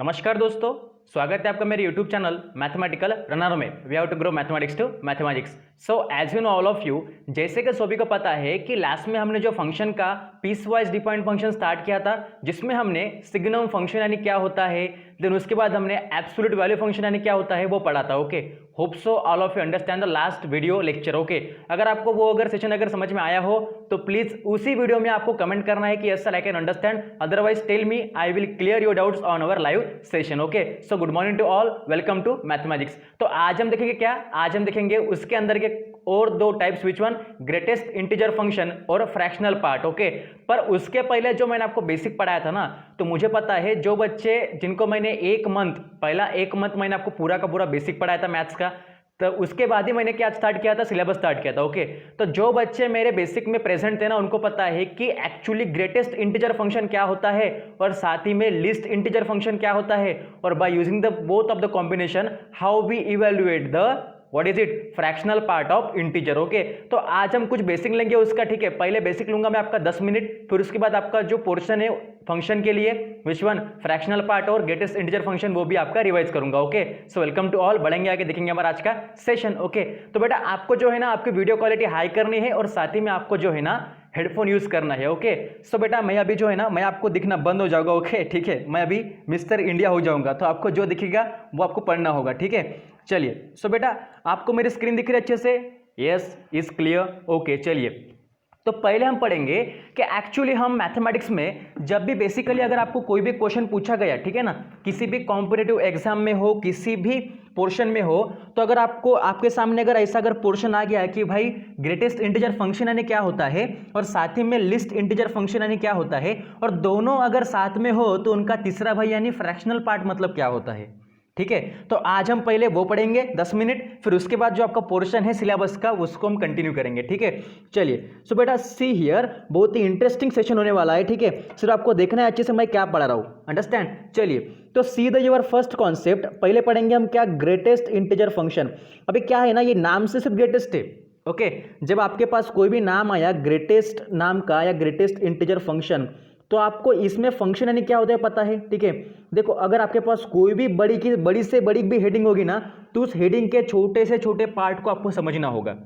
नमस्कार दोस्तों, स्वागत है आपका मेरे YouTube चैनल मैथमेटिकल रनर में। We have to grow mathematics to mathematics. So as you know all of you, जैसे कि सभी को पता है कि लास्ट में हमने जो फंक्शन का piecewise defined function start किया था, जिसमें हमने सिग्नम फंक्शन यानी क्या होता है, देन उसके बाद हमने एब्सोल्यूट वैल्यू फंक्शन यानी क्या होता है वो पढ़ा था। Okay, hope so all of you understand the last video lecture. Okay, अगर आपको वो सेशन अगर समझ में आया हो तो प्लीज उसी वीडियो में आपको कमेंट करना है कि yes sir I can understand, otherwise tell me, I will clear your doubts on our live session. Okay, so good morning to all, welcome to mathematics. तो आज हम देखेंगे क्या, आज हम देखेंगे उसके अंदर के और दो types, which one, greatest integer function और फ्रैक्शनल पार्ट। ओके, पर उसके पहले जो मैंने आपको बेसिक पढ़ाया था ना, तो मुझे पता है जो बच्चे जिनको मैंने पहला एक मंथ मैंने आपको पूरा का पूरा बेसिक पढ़ाया था मैथ्स का, तो उसके बाद ही मैंने क्या स्टार्ट किया था, सिलेबस स्टार्ट किया था। ओके, तो जो बच्चे मेरे बेसिक में प्रेजेंट थे ना, उनको पता है कि एक्चुअली ग्रेटेस्ट इंटीजर फंक्शन क्या होता है और साथ ही में लीस्ट इंटीजर फंक्शन क्या होता है, और by using the both of the combination how we evaluate the what is it, fractional part of integer. Okay, तो आज हम कुछ बेसिक लेंगे उसका। ठीक है, पहले बेसिक लूंगा मैं आपका 10 मिनट, फिर उसके बाद आपका जो पोर्शन है फंक्शन के लिए, विच वन, फ्रैक्शनल पार्ट और ग्रेटेस्ट इंटीजर फंक्शन, वो भी आपका रिवाइज करूंगा। Okay, so welcome to all, बढ़ेंगे आगे, देखेंगे हमारा आज का सेशन। ओके, तो बेटा आपको जो है ना आपकी वीडियो क्वालिटी हाई करनी है और साथ ही में आपको जो है ना हेडफोन यूज करना है। ओके, सो बेटा मैं अभी जो है ना मैं आपको दिखना बंद हो जाऊंगा। ओके, ठीक है, मैं अभी मिस्टर इंडिया हो जाऊंगा, तो आपको जो दिखेगा वो आपको पढ़ना होगा। ठीक है, चलिए। सो बेटा आपको मेरी स्क्रीन दिख रही है अच्छे से? Yes, is clear? ओके, चलिए। तो पहले हम पढ़ेंगे कि एक्चुअली हम मैथमेटिक्स में जब भी बेसिकली अगर आपको कोई भी क्वेश्चन पूछा गया, ठीक है ना, किसी भी कॉम्पिटिटिव एग्जाम में हो, किसी भी पोर्शन में हो, तो अगर आपको आपके सामने अगर ऐसा अगर पोर्शन आ गया कि भाई ग्रेटेस्ट इंटीजर फंक्शन यानी क्या होता है और साथ ही में लिस्ट इंटीजर फंक्शन यानी क्या होता है, और दोनों अगर साथ में हो तो उनका तीसरा भाई यानी फ्रैक्शनल पार्ट मतलब क्या होता है। ठीक है, तो आज हम पहले वो पढ़ेंगे 10 मिनट, फिर उसके बाद जो आपका पोर्शन है सिलेबस का उसको हम कंटिन्यू करेंगे। ठीक है, चलिए। सो बेटा सी हियर, बहुत ही इंटरेस्टिंग सेशन होने वाला है। ठीक है, सिर्फ आपको देखना है अच्छे से मैं क्या पढ़ा रहा हूं, अंडरस्टैंड। चलिए, तो see the your first concept, पहले पढ़ेंगे हम क्या, ग्रेटेस्ट इंटीजर फंक्शन। अभी क्या है ना, ये नाम से सिर्फ ग्रेटेस्ट है। ओके, जब आपके पास कोई भी नाम आया ग्रेटेस्ट नाम का या ग्रेटेस्ट इंटीजर फंक्शन, तो आपको इसमें फंक्शन यानी क्या होता है पता है। ठीक है, देखो अगर आपके पास कोई भी बड़ी से बड़ी भी हेडिंग होगी ना, तो उस हेडिंग के छोटे से छोटे पार्ट को आपको समझना होगा।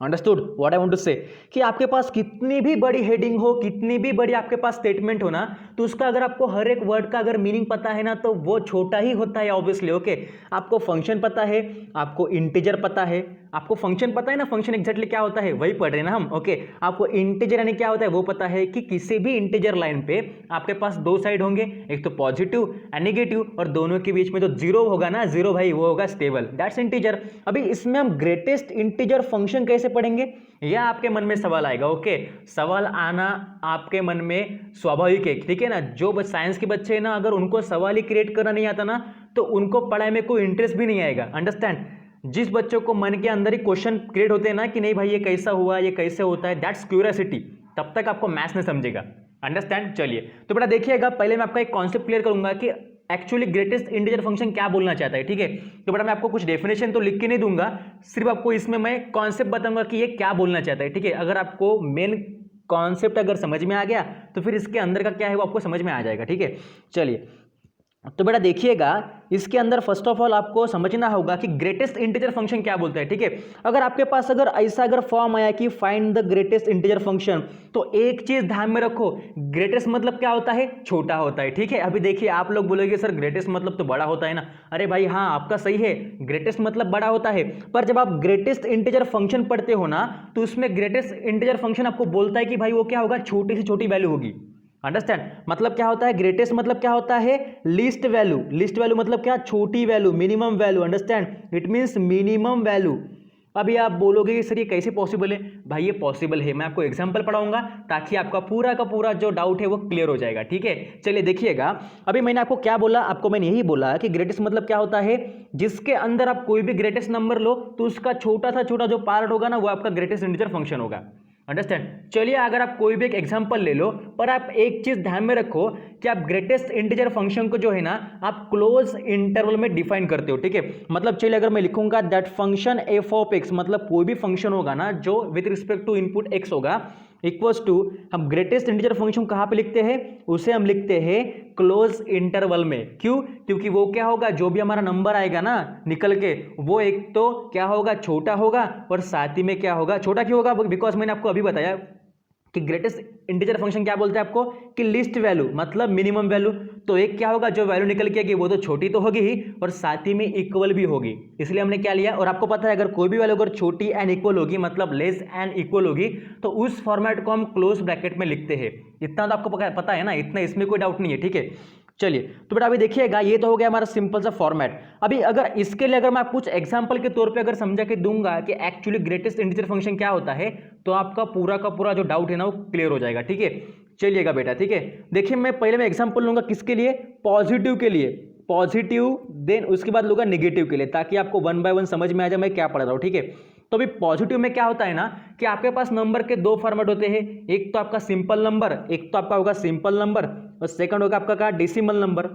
Understood what I want to say, कि आपके पास कितनी भी बड़ी हेडिंग हो, कितनी भी बड़ी आपके पास स्टेटमेंट हो ना, तो उसका अगर आपको हर एक वर्ड का अगर मीनिंग पता है ना, तो वो छोटा ही होता है ऑब्वियसली। ओके, आपको फंक्शन पता है, आपको इंटीजर पता है, आपको फंक्शन पता है ना, फंक्शन एग्जैक्टली क्या होता है वही पढ़ रहे हैं ना हम। ओके, आपको इंटीजर यानी क्या होता है वो पता है कि किसी भी इंटीजर लाइन पे आपके पास दो साइड होंगे, एक तो पॉजिटिव एंड नेगेटिव, और दोनों के बीच में जो जीरो होगा ना, जीरो भाई वो होगा स्टेबल, दैट्स इंटीजर। अभी इसमें हम ग्रेटेस्ट इंटीजर फंक्शन कैसे पढ़ेंगे, यह आपके मन में सवाल आएगा। ओके, सवाल आना आपके मन में स्वाभाविक है, ठीक है ना। जो साइंस के बच्चे हैं ना, अगर उनको सवाल ही क्रिएट करना नहीं आता ना, तो उनको पढ़ाई में कोई इंटरेस्ट भी नहीं आएगा, अंडरस्टैंड। जिस बच्चों को मन के अंदर ही क्वेश्चन क्रिएट होते हैं ना कि नहीं भाई ये कैसा हुआ, ये कैसे होता है, दैट्स क्यूरियोसिटी, तब तक आपको मैथ्स नहीं समझेगा, अंडरस्टैंड। चलिए, तो बेटा देखिएगा, पहले मैं आपका एक कॉन्सेप्ट क्लियर करूंगा कि एक्चुअली ग्रेटेस्ट इंटीजर फंक्शन क्या बोलना चाहता है। ठीक है, तो बेटा मैं आपको कुछ डेफिनेशन तो लिख के नहीं दूंगा, सिर्फ आपको इसमें मैं कॉन्सेप्ट बताऊंगा कि ये क्या बोलना चाहता है। ठीक है, अगर आपको मेन कॉन्सेप्ट अगर समझ में आ गया तो फिर इसके अंदर का क्या है वो आपको समझ में आ जाएगा। ठीक है, चलिए, तो बेटा देखिएगा, इसके अंदर फर्स्ट ऑफ ऑल आपको समझना होगा कि ग्रेटेस्ट इंटीजर फंक्शन क्या बोलता है। ठीक है, अगर आपके पास अगर ऐसा अगर फॉर्म आया कि find the greatest integer function, तो एक चीज ध्यान में रखो, ग्रेटेस्ट मतलब क्या होता है, छोटा होता है। ठीक है, अभी देखिए आप लोग बोलोगे सर ग्रेटेस्ट मतलब तो बड़ा होता है ना, अरे भाई हाँ आपका सही है, ग्रेटेस्ट मतलब बड़ा होता है, पर जब आप ग्रेटेस्ट इंटीजर फंक्शन पढ़ते हो ना, तो उसमें ग्रेटेस्ट इंटीजर फंक्शन आपको बोलता है कि भाई वो क्या होगा, छोटी से छोटी वैल्यू होगी, अंडरस्टैंड। मतलब क्या होता है, ग्रेटेस्ट मतलब क्या होता है, लीस्ट वैल्यू, लीस्ट वैल्यू मतलब क्या, छोटी value, minimum value, understand, it means minimum value. अभी आप बोलोगे कि सर ये कैसे पॉसिबल है, भाई ये पॉसिबल है, मैं आपको एग्जांपल पढ़ाऊंगा ताकि आपका पूरा का पूरा जो डाउट है वो क्लियर हो जाएगा। ठीक है, चलिए देखिएगा, अभी मैंने आपको क्या बोला, आपको मैंने यही बोला कि ग्रेटेस्ट मतलब क्या होता है, जिसके अंदर आप कोई भी ग्रेटेस्ट नंबर लो तो उसका छोटा सा छोटा जो पार्ट होगा ना वो आपका ग्रेटेस्ट इंटीजर फंक्शन होगा, अंडरस्टैंड। चलिए अगर आप कोई भी एक एग्जांपल ले लो, पर आप एक चीज ध्यान में रखो कि आप ग्रेटेस्ट इंटीजर फंक्शन को जो है ना आप क्लोज इंटरवल में डिफाइन करते हो। ठीक है, मतलब चलिए अगर मैं लिखूंगा that function f of x, मतलब कोई भी फंक्शन होगा ना जो with respect to input x होगा, इक्वल्स टू, हम ग्रेटेस्ट इंटीजर फंक्शन कहाँ पे लिखते हैं, उसे हम लिखते हैं क्लोज इंटरवल में। क्यों? क्योंकि वो क्या होगा, जो भी हमारा नंबर आएगा ना निकल के, वो एक तो क्या होगा, छोटा होगा, और साथ ही में क्या होगा, छोटा क्यों होगा, बिकॉज मैंने आपको अभी बताया कि ग्रेटेस्ट इंटीजर फंक्शन क्या बोलते हैं आपको, कि लिस्ट वैल्यू मतलब मिनिमम वैल्यू। तो एक क्या होगा, जो वैल्यू निकल के आएगी वो तो छोटी तो होगी ही, और साथ ही में इक्वल भी होगी, इसलिए हमने क्या लिया। और आपको पता है अगर कोई भी वैल्यू अगर छोटी एंड इक्वल होगी, मतलब लेस एंड इक्वल होगी, तो उस फॉर्मेट को हम क्लोज ब्रैकेट में लिखते हैं। इतना तो आपको पता है ना, इतना इसमें कोई डाउट नहीं है, ठीक है। चलिए तो बेटा अभी देखिएगा, ये तो हो गया हमारा सिंपल सा फॉर्मेट। अभी अगर इसके लिए अगर मैं कुछ एग्जांपल के तौर पे अगर समझा के दूंगा कि एक्चुअली ग्रेटेस्ट इंटीजर फंक्शन क्या होता है, तो आपका पूरा का पूरा जो डाउट है ना वो क्लियर हो जाएगा, ठीक है। चलिएगा बेटा, ठीक है। देखिए मैं पहले मैं एग्जांपल लूंगा किसके लिए, पॉजिटिव के लिए, पॉजिटिव, देन उसके बाद लूंगा नेगेटिव के लिए, ताकि आपको वन बाय वन समझ में आ जाए मैं क्या पढ़ रहा हूँ, ठीक है। तो अभी पॉजिटिव में क्या होता है ना कि आपके पास नंबर के दो फॉर्मेट होते हैं, एक तो आपका सिंपल नंबर, एक तो आपका होगा सिंपल नंबर, और सेकंड होगा आपका क्या, डेसिमल नंबर।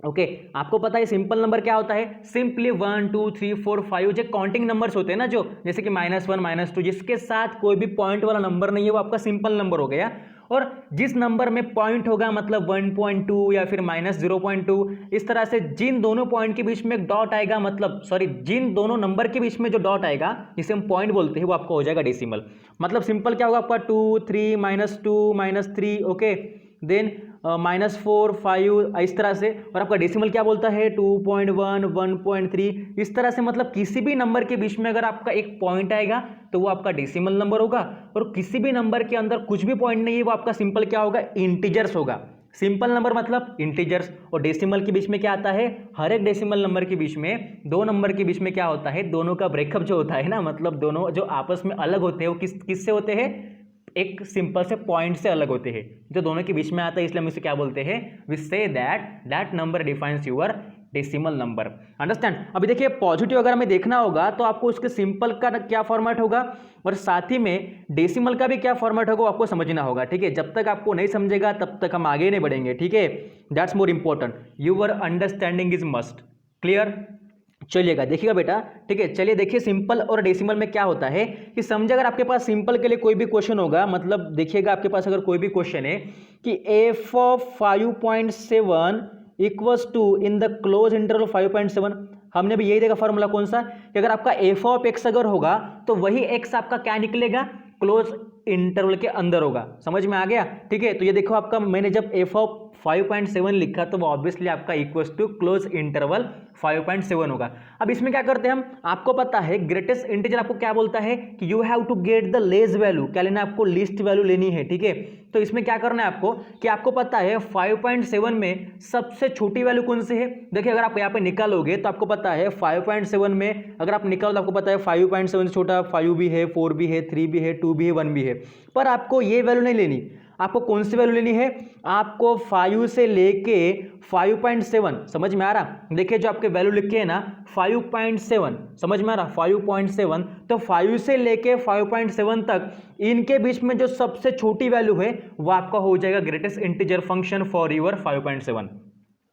ओके आपको पता है सिंपल नंबर क्या होता है, सिंपली 1 2 3 4 5 जो काउंटिंग नंबर्स होते हैं ना, जो जैसे कि -1 -2 जिसके साथ कोई भी पॉइंट वाला नंबर नहीं है, वो आपका सिंपल नंबर हो गया। और जिस नंबर में पॉइंट होगा मतलब 1.2 या फिर -0.2, इस तरह से जिन दोनों पॉइंट के बीच में एक डॉट आएगा, मतलब सॉरी जिन दोनों नंबर के बीच में जो डॉट आएगा जिसे हम पॉइंट बोलते हैं, वो आपका हो जाएगा डेसिमल। मतलब सिंपल क्या होगा आपका 2 3 -2 -3, ओके, देन -4 5 इस तरह से। और आपका डेसिमल क्या बोलता है 2.1 1.3 इस तरह से। मतलब किसी भी नंबर के बीच में अगर आपका एक पॉइंट आएगा तो वो आपका डेसिमल नंबर होगा, और किसी भी नंबर के अंदर कुछ भी पॉइंट नहीं है वो आपका सिंपल क्या होगा, इंटीजर्स होगा। सिंपल नंबर मतलब इंटीजर्स, और डेसिमल के बीच में क्या आता है, हर एक डेसिमल नंबर के बीच में दो नंबर के बीच में क्या होता है, दोनों का ब्रेकअप जो होता है ना, मतलब दोनों जो आपस में अलग होते हैं वो किससे होते हैं, एक सिंपल से पॉइंट से अलग होते हैं, जो दोनों के बीच में आता है, इसलिए हम इसे क्या बोलते हैं, we say that number defines your decimal number. Understand. अभी देखिए पॉजिटिव अगर हमें देखना होगा तो आपको उसके सिंपल का क्या फॉर्मेट होगा, और साथ ही में डेसिमल का भी क्या फॉर्मेट होगा आपको समझना होगा, ठीक है। जब तक आपको नहीं समझेगा तब तक हम आगे नहीं बढ़ेंगे, ठीक है। That's more important, your understanding is must clear. चलिएगा देखिएगा बेटा, ठीक है। चलिए देखिए सिंपल और डेसिमल में क्या होता है कि समझे, अगर आपके पास सिंपल के लिए कोई भी क्वेश्चन होगा, मतलब देखिएगा आपके पास अगर कोई भी क्वेश्चन है कि f of 5.7 equals to in the close interval 5.7, हमने भी यही देखा फॉर्मूला कौन सा, कि अगर आपका f ऑफ x अगर होगा तो वही x आपका क्या निकलेगा, क्लोज इंटरवल के अंदर होगा। समझ में आ गया, ठीक है। तो ये देखो आपका मैंने जब f ऑफ 5.7 लिखा तो वो ऑब्वियसली आपका इक्वल्स टू क्लोज इंटरवल 5.7 होगा। अब इसमें क्या करते हैं हम, आपको पता है ग्रेटेस्ट इंटीजर आपको क्या बोलता है कि you have to get the less value, क्या लेना है आपको, लिस्ट वैल्यू लेनी है, ठीक है। तो इसमें क्या करना है आपको कि आपको पता है 5.7 में सबसे छोटी वैल्यू कौन सी है। देखिए अगर आप यहाँ पे निकालोगे तो आपको पता है 5.7 में अगर आप निकालो तो आपको पता है 5.7 से छोटा 5 भी है, 4 भी है, 3 भी है, 2 भी है, 1 भी है। पर आपको ये वैल्यू नहीं लेनी, आपको कौन सी वैल्यू लेनी है, आपको 5 से लेके 5.7, समझ में आ रहा। देखिए जो आपके वैल्यू लिखे हैं ना 5.7, समझ में आ रहा 5.7, तो 5 से लेके 5.7 तक इनके बीच में जो सबसे छोटी वैल्यू है वो आपका हो जाएगा greatest integer function for your 5.7।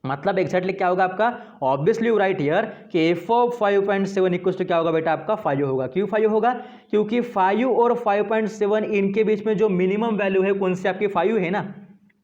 मतलब एक्जैक्टली क्या होगा आपका, ऑब्वियसली यू राइट हियर कि f ऑफ 5.7 इक्वल्स टू क्या होगा बेटा आपका 5 होगा। क्यों 5 होगा, क्योंकि 5 और 5.7 इनके बीच में जो मिनिमम वैल्यू है कौन सी आपकी 5 है ना,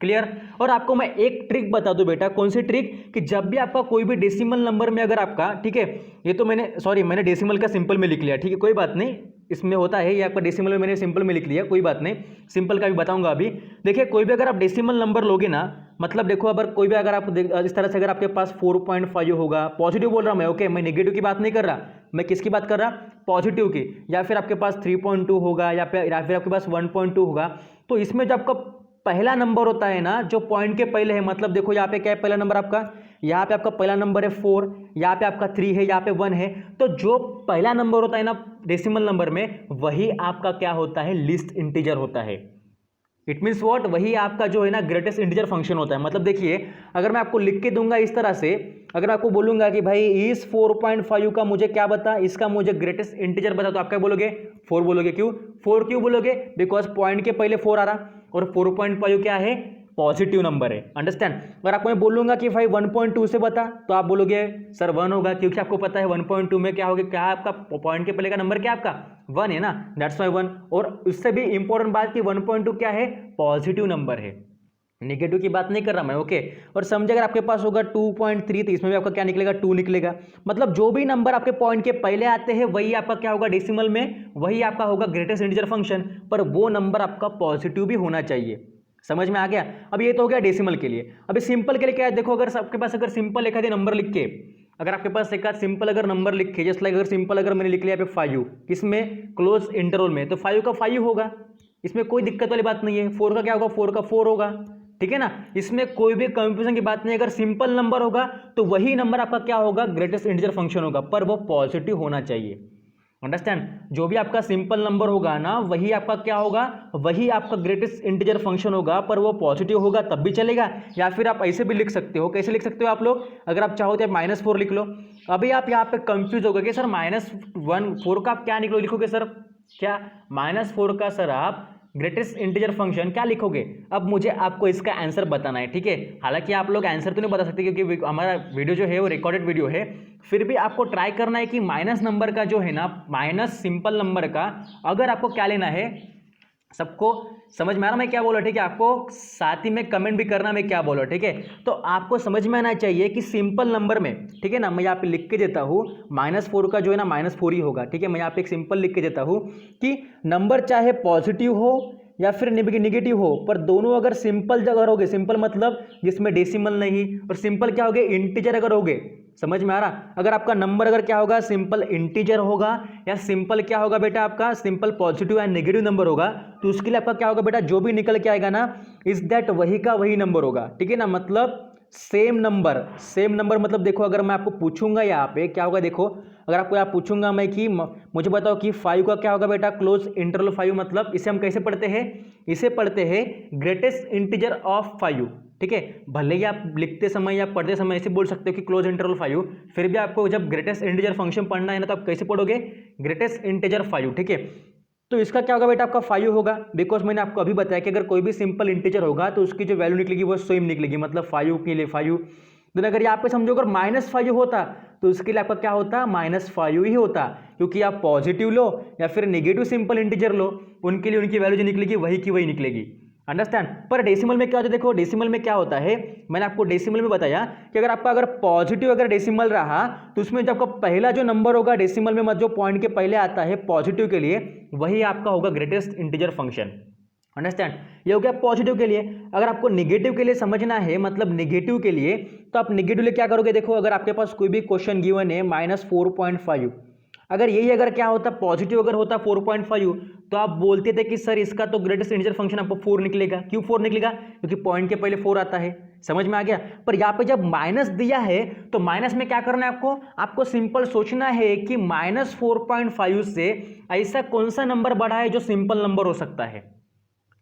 क्लियर। और आपको मैं एक ट्रिक बता दूं बेटा, कौन सी ट्रिक, कि जब भी आपका कोई भी डेसिमल नंबर में अगर आपका, ठीक है, ये तो मैंने डेसिमल का सिंपल में लिख लिया, ठीक है, कोई बात नहीं, इसमें होता है ये आपका डेसिमल में मैंने सिंपल में लिख लिया, कोई बात नहीं, सिंपल का भी बताऊंगा अभी। देखिए कोई भी अगर आप डेसिमल नंबर लोगे ना, मतलब देखो अगर कोई भी अगर आप इस तरह से अगर आपके पास 4.5 होगा, पॉजिटिव बोल रहा हूं मैं, ओके, मैं नेगेटिव की बात नहीं कर रहा, मैं किसकी बात कर रहा, पॉजिटिव की, या फिर आपके पास 3.2 होगा, या फिर आपके पास 1.2 होगा, तो इसमें जो आपका पहला नंबर होता है ना जो पॉइंट के पहले है, मतलब देखो यहाँ पे क्या है पहला नंबर आपका, यहाँ पे आपका पहला नंबर है 4, यहाँ पे आपका 3 है, यहाँ पे 1 है, तो जो पहला नंबर होता है ना डेसिमल नंबर में वही आपका क्या होता है, लीस्ट इंटीजर होता है। इट मीन्स व्हाट, वही आपका जो है ना ग्रेटेस्ट इंटीजर फंक्शन होता है। मतलब देखिए अगर मैं आपको लिख के दूंगा इस तरह से, अगर आपको बोलूंगा कि भाई इस 4.5 का मुझे क्या बता, इसका मुझे ग्रेटेस्ट इंटीजर बता, तो आप क्या बोलोगे, 4 बोलोगे। क्यों 4 क्यों बोलोगे, बिकॉज पॉइंट के पहले 4 आ रहा, और 4.5 क्या है, पॉजिटिव नंबर है। अंडरस्टैंड। अगर आपको मैं बोलूंगा कि भाई 1.2 से बता, तो आप बोलोगे सर 1 होगा, क्योंकि आपको पता है 1.2 में क्या होगा, क्या आपका पॉइंट के पहले का नंबर क्या आपका 1 है ना, दैट्स वाई 1। और उससे भी इंपॉर्टेंट बात कि 1.2 क्या है, पॉजिटिव नंबर है, नेगेटिव की बात नहीं कर रहा मैं, ओके। और समझे अगर आपके पास होगा 2.3 तो इसमें भी आपका क्या निकलेगा, 2 निकलेगा। मतलब जो भी नंबर आपके पॉइंट के पहले आते हैं वही आपका क्या होगा डेसिमल में, वही आपका होगा ग्रेटेस्ट इंटीजर फंक्शन, पर वो नंबर आपका पॉजिटिव भी होना चाहिए। समझ में आ गया। अब ये तो हो गया डेसिमल के लिए। अभी सिंपल के लिए क्या है, देखो अगर आपके पास अगर सिंपल एक आधे नंबर लिख के, अगर आपके पास एक आध सिंपल अगर नंबर लिखे, जस्ट लाइक अगर सिंपल अगर मैंने लिख लिया यहाँ पे 5, किसमें, क्लोज इंटरवल में, तो 5 का 5 होगा, इसमें कोई दिक्कत वाली बात नहीं है। 4 का क्या होगा, 4 का 4 होगा, ठीक है ना, इसमें कोई भी कंफ्यूजन की बात नहीं। अगर सिंपल नंबर होगा तो वही नंबर आपका क्या होगा, ग्रेटेस्ट इंटीजर फंक्शन होगा, पर वो पॉजिटिव होना चाहिए। अंडरस्टैंड। जो भी आपका सिंपल नंबर होगा ना, वही आपका क्या होगा, वही आपका ग्रेटेस्ट इंटीजर फंक्शन होगा, पर वो पॉजिटिव होगा तब भी चलेगा। या फिर आप ऐसे भी लिख सकते हो, कैसे लिख सकते हो आप लोग, अगर आप चाहो तो आप -4 लिख लो। अभी आप यहाँ पे कंफ्यूज हो गए कि सर -4 का आप क्या लिखोगे सर, क्या -4 का सर आप ग्रेटेस्ट इंटीजर फंक्शन क्या लिखोगे। अब मुझे आपको इसका आंसर बताना है, ठीक है। हालांकि आप लोग आंसर तो नहीं बता सकते क्योंकि हमारा वीडियो जो है वो रिकॉर्डेड वीडियो है, फिर भी आपको ट्राई करना है कि माइनस नंबर का जो है ना, माइनस सिंपल नंबर का अगर आपको क्या लेना है, सबको समझ में आ रहा मैं क्या बोल रहा, ठीक है। आपको साथ ही में कमेंट भी करना मैं क्या बोल रहा, ठीक है। तो आपको समझ में आना चाहिए कि सिंपल नंबर में, ठीक है ना, मैं यहाँ पे लिख के देता हूँ -4 का जो है ना -4 ही होगा, ठीक है। मैं यहाँ पे एक सिंपल लिख के देता हूँ कि नंबर चाहे पॉजिटिव हो या फिर निगेटिव हो, पर दोनों अगर सिंपल अगर हो गए, सिंपल मतलब जिसमें डेसिमल नहीं, और सिंपल क्या हो गए, इंटीजर अगर हो गए, समझ में आ रहा। अगर आपका नंबर अगर क्या होगा, सिंपल इंटीजर होगा या सिंपल क्या होगा बेटा, आपका simple positive and negative number होगा, तो उसके लिए आपका क्या होगा बेटा, जो भी निकल के आएगा ना, इज दैट वही का वही नंबर होगा, ठीक है ना। मतलब सेम नंबर मतलब देखो, अगर मैं आपको पूछूंगा यहाँ पे क्या होगा, देखो अगर आपको यहाँ पूछूंगा मैं कि मुझे बताओ कि 5 का क्या होगा बेटा, क्लोज इंटरवल 5, मतलब इसे हम कैसे पढ़ते हैं, इसे पढ़ते हैं ग्रेटेस्ट इंटीजर ऑफ 5, ठीक है। भले ही आप लिखते समय या पढ़ते समय ऐसे बोल सकते हो कि क्लोज इंटरवल 5, फिर भी आपको जब ग्रेटेस्ट इंटीजर फंक्शन पढ़ना है ना, तो आप कैसे पढ़ोगे, ग्रेटेस्ट इंटीजर 5, ठीक है। तो इसका क्या होगा बेटा, आपका 5 होगा, बिकॉज मैंने आपको अभी बताया कि अगर कोई भी सिंपल इंटीजर होगा तो उसकी जो वैल्यू निकलेगी वो सेम निकलेगी, मतलब 5 के लिए 5। तो अगर यहाँ पे समझो अगर -5 होता तो उसके लिए आपका क्या होता, -5 ही होता, क्योंकि आप पॉजिटिव लो या फिर नेगेटिव सिंपल इंटीजर लो, उनके लिए उनकी वैल्यू जो निकलेगी वही की वही निकलेगी। अंडरस्टैंड। पर डेसिमल में क्या होता है, देखो डेसिमल में क्या होता है, मैंने आपको डेसिमल में बताया कि अगर आपका अगर पॉजिटिव अगर डेसिमल रहा तो उसमें जो आपका पहला जो नंबर होगा डेसिमल में, मतलब जो पॉइंट के पहले आता है पॉजिटिव के लिए, वही आपका होगा ग्रेटेस्ट इंटीजर फंक्शन। अंडरस्टैंड। ये हो गया पॉजिटिव के लिए। अगर आपको निगेटिव के लिए समझना है, मतलब निगेटिव के लिए, तो आप निगेटिव लिए क्या करोगे, देखो अगर आपके पास कोई भी क्वेश्चन गिवन है -4.5, अगर यही अगर क्या होता पॉजिटिव अगर होता 4.5, तो आप बोलते थे कि सर इसका तो ग्रेटेस्ट इंटीजर फंक्शन आपको 4 निकलेगा। क्यों 4 निकलेगा, क्योंकि पॉइंट के पहले 4 आता है। समझ में आ गया। पर यहाँ पे जब माइनस दिया है तो माइनस में क्या करना है आपको सिंपल सोचना है कि -4.5 से ऐसा कौन सा नंबर बड़ा है जो सिंपल नंबर हो सकता है।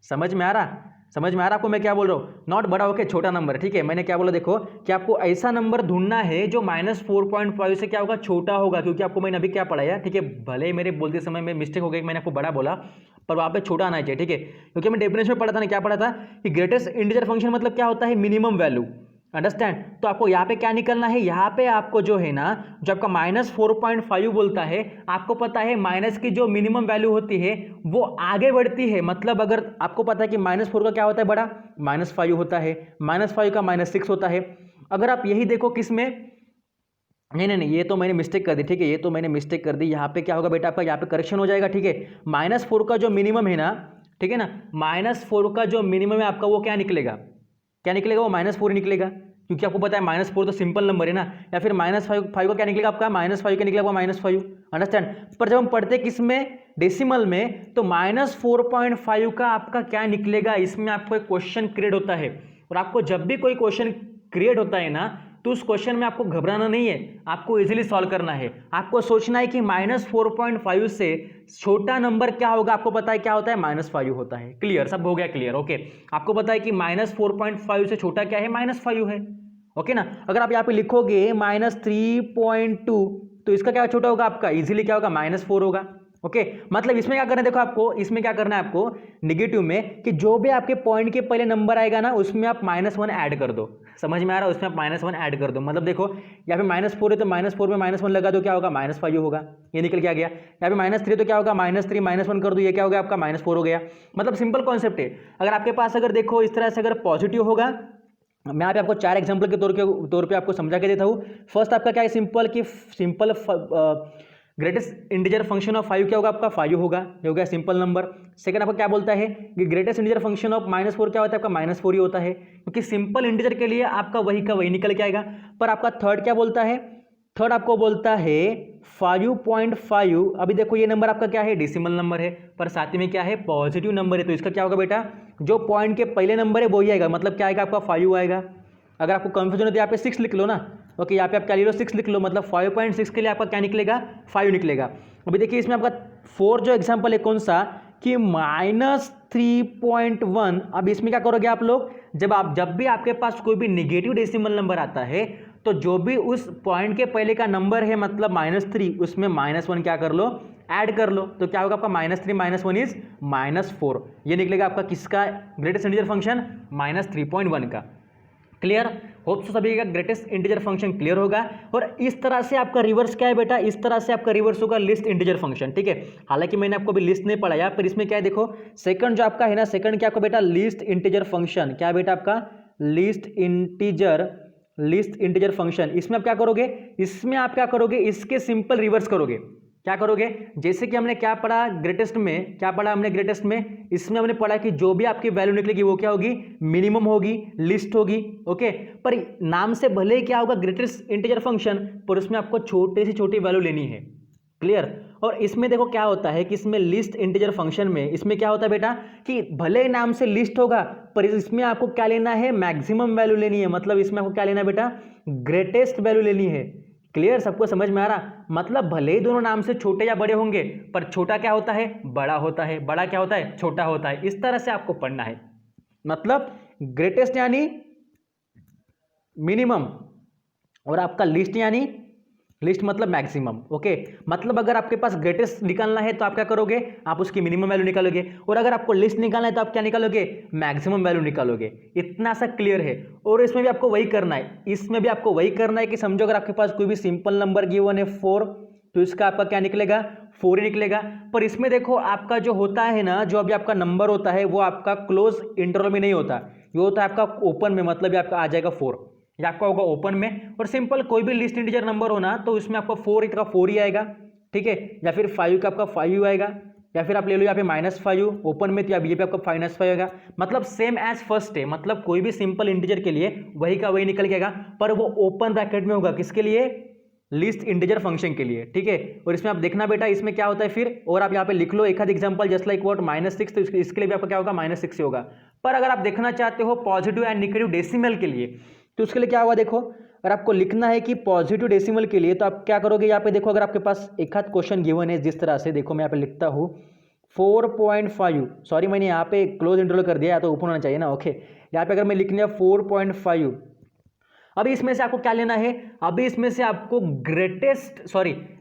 समझ में आ रहा आपको मैं क्या बोल रहा हूँ, नॉट बड़ा होके छोटा नंबर, ठीक है। मैंने क्या बोला, देखो कि आपको ऐसा नंबर ढूंढना है जो -4.5 से क्या होगा, छोटा होगा, क्योंकि आपको मैंने अभी क्या पढ़ाया, ठीक है। भले मेरे बोलते समय में मिस्टेक हो गई, मैंने आपको बड़ा बोला, पर वहाँ पे छोटा आना चाहिए, ठीक है। क्योंकि मैं डेफिनेशन में पढ़ा था ना, क्या पढ़ा था कि ग्रेटेस्ट इंटीजर फंक्शन मतलब क्या होता है, मिनिमम वैल्यू। अंडरस्टैंड। तो आपको यहाँ पे क्या निकलना है, यहाँ पे आपको जो है ना, जो आपका -4.5 बोलता है, आपको पता है माइनस की जो मिनिमम वैल्यू होती है वो आगे बढ़ती है। मतलब अगर आपको पता है कि -4 का क्या होता है बड़ा, -5 होता है, -5 का -6 होता है। अगर आप यही देखो किसमें, नहीं, ये तो मैंने मिस्टेक कर दी, ठीक है, ये तो मैंने मिस्टेक कर दी। यहाँ पे क्या होगा बेटा, आपका यहाँ पे करेक्शन हो जाएगा, ठीक है। -4 का जो मिनिमम है ना, ठीक है ना, -4 का जो मिनिमम है आपका वो क्या निकलेगा, वो -4 निकलेगा, क्योंकि आपको पता है -4 तो सिंपल नंबर है ना। या फिर -5 का क्या निकलेगा आपका, -5 का निकलेगा -5। अंडरस्टैंड। पर जब हम पढ़ते किसमें, डेसिमल में, तो -4.5 का आपका क्या निकलेगा, इसमें आपको एक क्वेश्चन क्रिएट होता है। और आपको जब भी कोई क्वेश्चन क्रिएट होता है ना, तो उस क्वेश्चन में आपको घबराना नहीं है, आपको इजीली सॉल्व करना है। आपको सोचना है कि -4.5 से छोटा नंबर क्या होगा, आपको पता है क्या होता है, -5 होता है। क्लियर, सब हो गया क्लियर, ओके। आपको पता है कि -4.5 से छोटा क्या है, -5 है, ओके ना। अगर आप यहाँ पे लिखोगे -3.2, तो इसका क्या छोटा होगा आपका, इजीली क्या होगा, -4 होगा, ओके मतलब इसमें क्या करना है, देखो आपको इसमें क्या करना है आपको निगेटिव में कि जो भी आपके पॉइंट के पहले नंबर आएगा ना उसमें आप -1 ऐड कर दो। समझ में आ रहा है, उसमें आप -1 ऐड कर दो। मतलब देखो यहाँ पे -4 है तो -4 में -1 लगा दो, क्या होगा -5 होगा, ये निकल के आ गया। यहाँ पे -3 तो क्या होगा -3 -1 कर दो, ये क्या हो गया आपका -4 हो गया। मतलब सिंपल कॉन्सेप्ट है। अगर आपके पास अगर देखो इस तरह से अगर पॉजिटिव होगा, मैं यहाँ पे आपको 4 एग्जाम्पल के तौर पे आपको समझा के देता हूँ। फर्स्ट आपका क्या है सिंपल कि simple greatest integer function of 5 क्या होगा आपका 5 होगा, ये हो गया सिंपल नंबर। सेकंड आपका क्या बोलता है कि ग्रेटेस्ट इंटीजर फंक्शन ऑफ -4 क्या होता है आपका -4 ही होता है, क्योंकि सिंपल इंटीजर के लिए आपका वही का वही निकल के आएगा। पर आपका थर्ड क्या बोलता है, थर्ड आपको बोलता है 5.5। अभी देखो ये नंबर आपका क्या है डेसिमल नंबर है, पर साथ में क्या है पॉजिटिव नंबर है, तो इसका क्या होगा बेटा जो पॉइंट के पहले नंबर है वही आएगा, मतलब क्या आएगा आपका 5 आएगा। अगर आपको कंफ्यूजन हो तो यहाँ पे 6 लिख लो ना, ओके यहाँ पे आप क्या लिख लो 6 लिख लो, मतलब 5.6 के लिए आपका क्या निकलेगा 5 निकलेगा। अभी देखिए इसमें आपका 4 जो एग्जाम्पल है कौन सा कि -3.1। अब इसमें क्या करोगे आप लोग, जब भी आपके पास कोई भी निगेटिव डेसिमल नंबर आता है तो जो भी उस पॉइंट के पहले का नंबर है मतलब -3 उसमें -1 क्या कर लो ऐड कर लो, तो क्या होगा आपका -3 -1 इज -4, ये निकलेगा आपका किसका ग्रेटेस्ट इंटीजर फंक्शन -3.1 का। क्लियर, होप सो सभी का ग्रेटेस्ट इंटीजर फंक्शन क्लियर होगा। और इस तरह से आपका रिवर्स क्या है बेटा, इस तरह से आपका रिवर्स होगा लिस्ट इंटीजर फंक्शन, ठीक है। हालांकि मैंने आपको अभी लिस्ट नहीं पढ़ाया, पर इसमें क्या है देखो सेकंड जो आपका है ना, सेकंड क्या आपका बेटा लिस्ट इंटीजर फंक्शन, क्या है बेटा आपका लिस्ट इंटीजर फंक्शन। इसमें आप क्या करोगे, इसमें आप क्या करोगे इसके सिंपल रिवर्स करोगे। क्या करोगे, जैसे कि हमने क्या पढ़ा ग्रेटेस्ट में, क्या पढ़ा हमने ग्रेटेस्ट में, इसमें हमने पढ़ा कि जो भी आपकी वैल्यू निकलेगी वो क्या होगी मिनिमम होगी, लिस्ट होगी, ओके। पर नाम से भले ही क्या होगा ग्रेटेस्ट इंटीजर फंक्शन, पर उसमें आपको छोटे से छोटी वैल्यू लेनी है। क्लियर, और इसमें देखो क्या होता है कि इसमें लिस्ट इंटीजर फंक्शन में इसमें क्या होता है बेटा कि भले ही नाम से लिस्ट होगा पर इसमें आपको क्या लेना है मैक्सिमम वैल्यू लेनी है, मतलब इसमें आपको क्या लेना है बेटा ग्रेटेस्ट वैल्यू लेनी है। क्लियर, सबको समझ में आ रहा, मतलब भले ही दोनों नाम से छोटे या बड़े होंगे पर छोटा क्या होता है बड़ा होता है, बड़ा क्या होता है छोटा होता है। इस तरह से आपको पढ़ना है, मतलब ग्रेटेस्ट यानी मिनिमम और आपका लिस्ट यानी लिस्ट मतलब मैक्सिमम, ओके। मतलब अगर आपके पास ग्रेटेस्ट निकालना है तो आप क्या करोगे आप उसकी मिनिमम वैल्यू निकालोगे, और अगर आपको लिस्ट निकालना है तो आप क्या निकालोगे मैक्सिमम वैल्यू निकालोगे। इतना सा क्लियर है। और इसमें भी आपको वही करना है, इसमें भी आपको वही करना है कि समझो अगर आपके पास कोई भी सिंपल नंबर गिवन है 4 तो इसका आपका क्या निकलेगा 4 ही निकलेगा। पर इसमें देखो आपका जो होता है ना, जो अभी आपका नंबर होता है वो आपका क्लोज इंटरवल में नहीं होता, ये होता है आपका ओपन में, मतलब ये आपका आ जाएगा 4, ये आपका होगा ओपन में। और सिंपल कोई भी लिस्ट इंटीजर नंबर हो ना तो उसमें आपका 4 का 4 ही आएगा, ठीक है, या फिर 5 का आपका 5 आएगा, या फिर आप ले लो यहाँ पे -5 ओपन में, तो ये पे आपका -5 आएगा। मतलब सेम एज फर्स्ट है, मतलब कोई भी सिंपल इंटीजर के लिए वही का वही निकल के आएगा, पर वो ओपन ब्रैकेट में होगा, किसके लिए लिस्ट इंटीजर फंक्शन के लिए, ठीक है। और इसमें आप देखना बेटा इसमें क्या होता है फिर, और आप यहाँ पे लिख लो एक आध एग्जांपल जस्ट लाइक व्हाट -6, तो इसके लिए भी आपका क्या होगा -6 होगा। पर अगर आप देखना चाहते हो पॉजिटिव एंड नेगेटिव डेसिमल के लिए तो उसके लिए क्या होगा, देखो अगर आपको लिखना है कि पॉजिटिव डेसिमल के लिए तो आप क्या करोगे, यहाँ पे देखो अगर आपके पास एक आध क्वेश्चन गिवन है जिस तरह से, देखो मैं यहाँ पे लिखता हूँ 4.5, सॉरी मैंने यहाँ पे क्लोज इंटरवल कर दिया, तो ओपन होना चाहिए ना, ओके। यहाँ पे अगर मैं लिखने 4.5, अभी इसमें से आपको क्या लेना है, अभी इसमें से आपको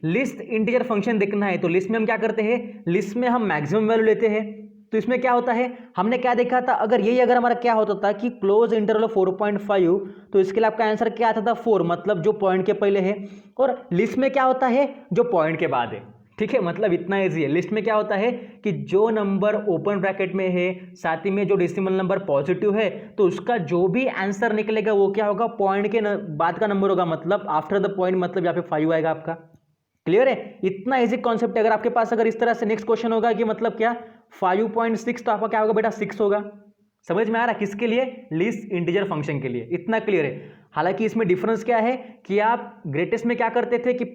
लिस्ट इंटीजर फंक्शन देखना है। तो लिस्ट में हम क्या करते हैं, लिस्ट में हम मैक्सिमम वैल्यू लेते हैं। तो इसमें क्या होता है, हमने क्या देखा था, अगर हमारा क्या होता था कि क्लोज इंटरवल 4.5, तो इसके लिए आपका आंसर क्या आता था 4, मतलब जो पॉइंट के पहले है। और लिस्ट में क्या होता है जो पॉइंट के बाद है, ठीक है, मतलब इतना इजी है। लिस्ट में क्या होता है कि जो नंबर ओपन ब्रैकेट में है साथ ही में जो डेसिमल नंबर पॉजिटिव है तो उसका जो भी आंसर निकलेगा वो क्या होगा पॉइंट के बाद का नंबर होगा, मतलब आफ्टर द पॉइंट, मतलब यहाँ पे 5 आएगा आपका। क्लियर है, इतना इजी कॉन्सेप्ट है। अगर आपके पास अगर इस तरह से नेक्स्ट क्वेश्चन होगा कि मतलब क्या 5.6, तो आपका क्या होगा बेटा 6 होगा। समझ में आ रहा है, किसके लिए लिस्ट इंटीजर फंक्शन के लिए, इतना क्लियर है। हालांकि इसमें डिफरेंस क्या है कि आप ग्रेटेस्ट में क्या करते थे कि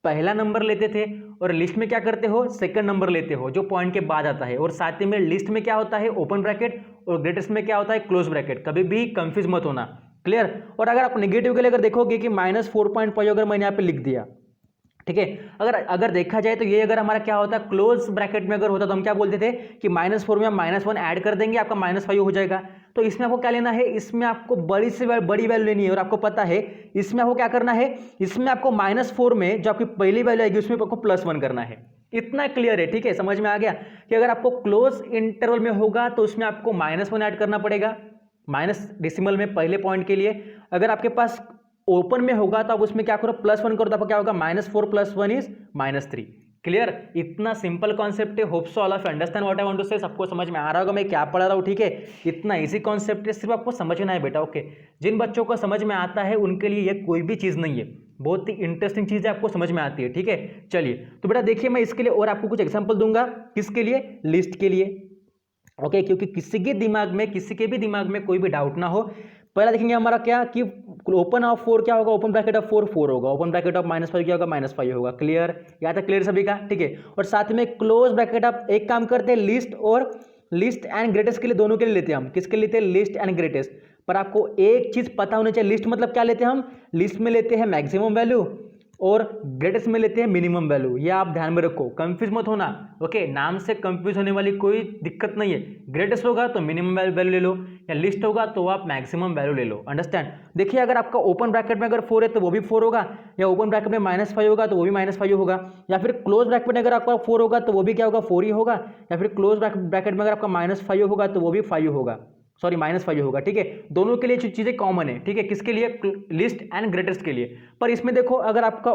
पहला नंबर लेते थे, और लिस्ट में क्या करते हो सेकंड नंबर लेते हो जो पॉइंट के बाद आता है। और साथ ही में लिस्ट में क्या होता है ओपन ब्रैकेट और ग्रेटेस्ट में क्या होता है क्लोज ब्रैकेट, कभी भी कंफ्यूज मत होना। क्लियर, और अगर आप नेगेटिव के लिए अगर देखोगे कि -4.5 अगर मैंने यहाँ पे लिख दिया, ठीक है, अगर देखा जाए तो ये अगर हमारा क्या होता है क्लोज ब्रैकेट में अगर होता तो हम क्या बोलते थे कि -4 में हम -1 ऐड कर देंगे, आपका -5 हो जाएगा। तो इसमें आपको क्या लेना है, इसमें आपको बड़ी से बड़ी वैल्यू लेनी है। और आपको पता है इसमें आपको क्या करना है, इसमें आपको -4 में जो आपकी पहली वैल्यू आएगी उसमें आपको +1 करना है। इतना क्लियर है, ठीक है, समझ में आ गया कि अगर आपको क्लोज इंटरवल में होगा तो उसमें आपको -1 ऐड करना पड़ेगा, माइनस डेसिमल में पहले पॉइंट के लिए। अगर आपके पास ओपन में होगा तो आप उसमें क्या करो, +1 करो तो आपको क्या होगा, -4 + 1 इज -3। क्लियर, इतना सिंपल कॉन्सेप्ट है। Hope so all of understand what I want to say. सबको समझ में आ रहा होगा मैं क्या पढ़ा रहा हूँ, ठीक है। इतना इजी कॉन्सेप्ट है, सिर्फ आपको समझना है बेटा, ओके। जिन बच्चों को समझ में आता है उनके लिए ये कोई भी चीज़ नहीं है, बहुत ही इंटरेस्टिंग चीज़ है, आपको समझ में आती है, ठीक है। चलिए तो बेटा देखिए, मैं इसके लिए और आपको कुछ एग्जाम्पल दूंगा। किसके लिए, लिस्ट के लिए, ओके, क्योंकि किसी के भी दिमाग में कोई भी डाउट ना हो। पहला देखेंगे हमारा क्या कि ओपन ऑफ 4 क्या होगा, ओपन ब्रैकेट ऑफ 4 4 होगा, ओपन ब्रैकेट ऑफ -5 क्या होगा, -5 होगा। क्लियर, यहाँ तक क्लियर सभी का, ठीक है। और साथ में क्लोज ब्रैकेट ऑफ, एक काम करते हैं, लिस्ट एंड ग्रेटेस्ट के लिए, दोनों के लिए लेते हैं हम। किसके लिए लेते हैं, लिस्ट एंड ग्रेटेस्ट। पर आपको एक चीज पता होनी चाहिए, लिस्ट मतलब क्या लेते हैं हम, लिस्ट में लेते हैं मैक्सिमम वैल्यू और ग्रेटेस्ट में लेते हैं मिनिमम वैल्यू। ये आप ध्यान में रखो, कंफ्यूज मत होना, ओके। नाम से कंफ्यूज होने वाली कोई दिक्कत नहीं है। ग्रेटेस्ट होगा तो मिनिमम वैल्यू ले लो, या लिस्ट होगा तो आप मैक्सिमम वैल्यू ले लो, अंडरस्टैंड। देखिए अगर आपका ओपन ब्रैकेट में अगर 4 है तो वो भी 4 होगा, या ओपन ब्रैकेट में -5 होगा तो वो भी -5 होगा, या फिर क्लोज ब्रैकेट में अगर आपका 4 होगा तो वो भी क्या होगा, 4 ही होगा, या फिर क्लोज ब्रैकेट में अगर आपका -5 होगा तो वो भी 5 होगा, सॉरी -5 होगा, ठीक है। दोनों के लिए चीजें कॉमन है, ठीक है। किसके लिए, लिस्ट एंड ग्रेटेस्ट के लिए। पर इसमें देखो अगर आपका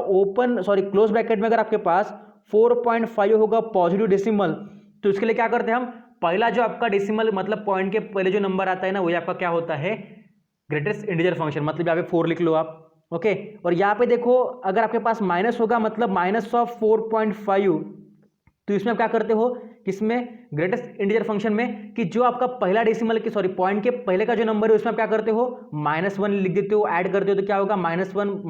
क्लोज ब्रैकेट में अगर आपके पास 4.5 होगा पॉजिटिव डेसिमल, तो इसके लिए क्या करते हैं हम, पहला जो आपका डेसिमल मतलब पॉइंट के पहले जो नंबर आता है ना, वो आपका क्या होता है, ग्रेटेस्ट इंटीजर फंक्शन, मतलब यहाँ पे 4 लिख लो आप, ओके। और यहाँ पे देखो अगर आपके पास माइनस होगा मतलब -4.5, तो इसमें आप क्या करते हो, किसमें, ग्रेटेस्ट इंटीजर फंक्शन में, कि जो आपका पहला डेसिमल की पॉइंट के पहले का जो नंबर है उसमें आप क्या करते हो, -1 लिख देते हो, ऐड करते हो तो क्या होगा, -4 -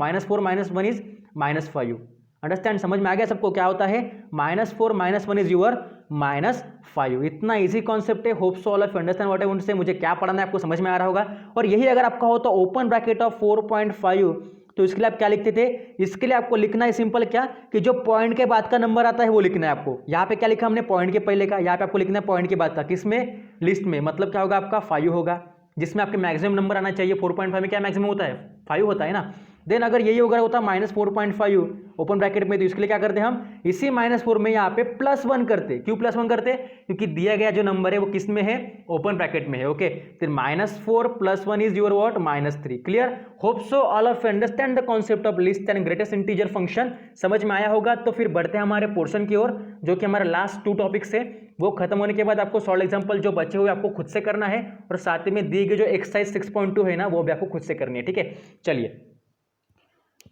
1 इज -5। अंडरस्टैंड, समझ में आ गया सबको क्या होता है, -4 - 1 इज योर -5। इतना इजी कॉन्सेप्ट है। Hope so all of understand what I want to say. मुझे क्या पढ़ाना है आपको समझ में आ रहा होगा। और यही अगर आपका हो तो ओपन ब्रैकेट ऑफ 4.5, तो इसके लिए आप क्या लिखते थे, इसके लिए आपको लिखना है सिंपल क्या, कि जो पॉइंट के बाद का नंबर आता है वो लिखना है आपको। यहाँ पे क्या लिखा हमने, पॉइंट के पहले का, यहाँ पे आपको लिखना है पॉइंट के बाद का, किसमें, लिस्ट में, मतलब क्या होगा आपका 5 होगा, जिसमें आपके मैक्सिमम नंबर आना चाहिए। 4.5 में क्या मैक्सिमम होता है, 5 होता है ना। देन अगर यही होगा होता -4.5 ओपन ब्रैकेट में, तो इसके लिए क्या करते हैं हम, इसी -4 में यहाँ पे +1 करते। क्यों +1 करते, क्योंकि दिया गया जो नंबर है वो किस में है, ओपन ब्रैकेट में है, ओके। फिर -4 + 1 is your what, -3। Clear, hope so all of understand the concept of list and greatest integer function. समझ में आया होगा। तो फिर बढ़ते हैं हमारे पोर्शन की ओर, जो कि हमारे लास्ट 2 टॉपिक्स है। वो खत्म होने के बाद आपको सॉल्व एग्जांपल जो बचे हुए आपको खुद से करना है, और साथ में दिए गए जो एक्सरसाइज 6.2 है ना, वो भी आपको खुद से करनी है, ठीक है। चलिए